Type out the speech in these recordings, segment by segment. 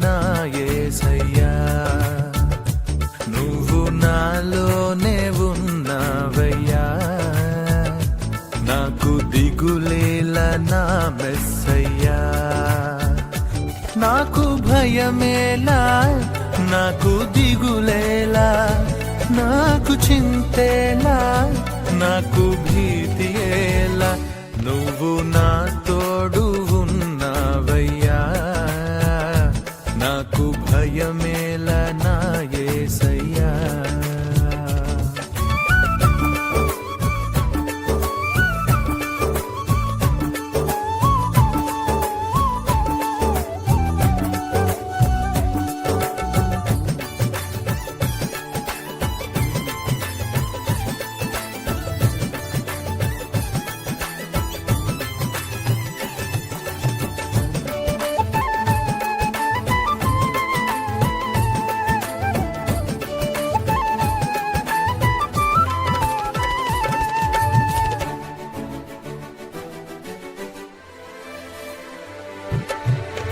నా యేసయ్యా, నువ్వు నాలోనే ఉన్నావయ్యా, నాకు దిగులేలా నా మెస్సయ్యా, నాకు భయమేలా, నాకు దిగులేలా, నాకు చింతేలా, నాకు భీతియేలా, నువ్వు నా తోడు ఉన్నావయ్యా, నాకు భయమేలా నా యేసయ్యా.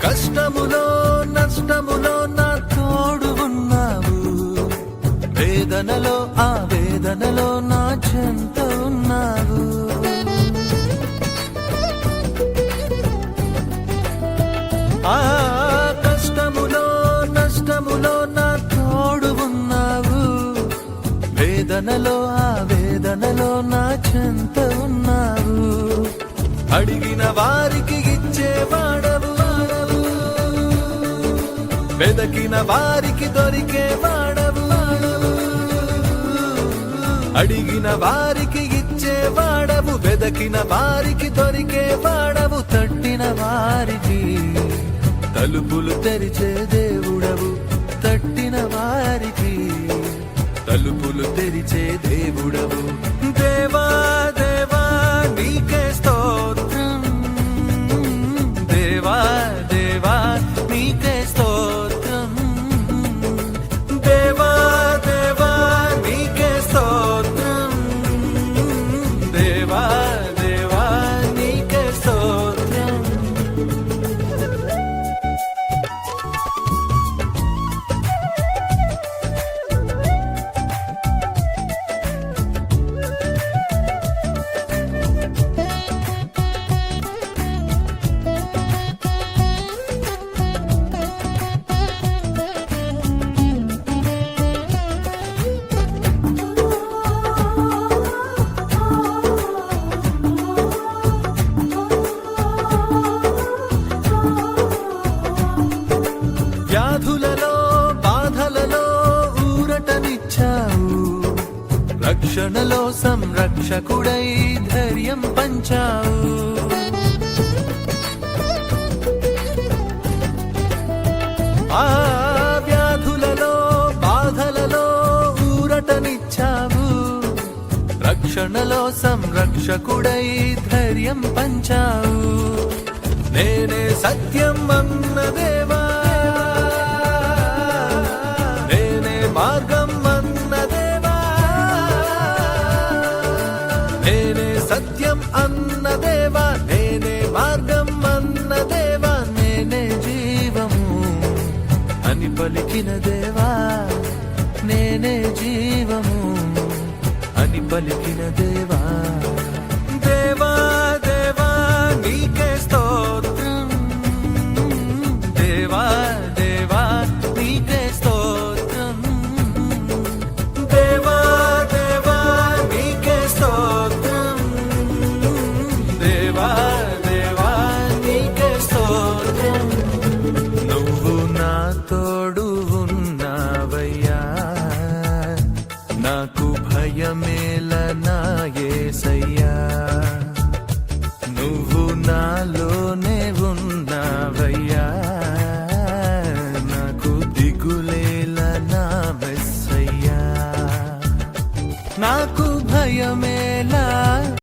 కష్టములో నష్టములో నా తోడు ఉన్నావు, వేదనలో ఆ వేదనలో నా చెంత ఉన్నావు, ఆ కష్టములో నష్టములో నా తోడు ఉన్నావు, వేదనలో ఆ వేదనలో నా చెంత ఉన్నావు, అడిగిన వారికి ఇచ్చేవాడవు, వెదకిన వారికి దొరికేవాడవు, అడిగిన వారికి ఇచ్చేవాడవు, వెదకిన వారికి దొరికేవాడవు, తట్టిన వారికి తలుపులు తెరిచే దేవుడవు, తట్టిన వారికి తలుపులు తెరిచే దేవుడవు. దేవా దేవా నీకే స్తోత్రం, దేవా దేవా నీకే స్తోత్రం, దేవా దేవా నీకే స్తోత్రం, దేవా దేవా నీకే స్తోత్రం. వ్యాధులలో బాధలలో ఊరటనిచ్చావు, రక్షణలో సంరక్షకుడై ధైర్యం పంచావు, ఆ వ్యాధులలో బాధలలో ఊరటనిచ్చావు, రక్షణలో సంరక్షకుడై ధైర్యం పంచావు, నేనే సత్యం అన్న దేవా, మార్గం అన్న దేవా, నేనే సత్యం అన్న దేవా, నేనే మార్గం అన్న దేవా, నేనే జీవము అని పలికిన దేవా, నేనే జీవము అని పలికిన దేవా.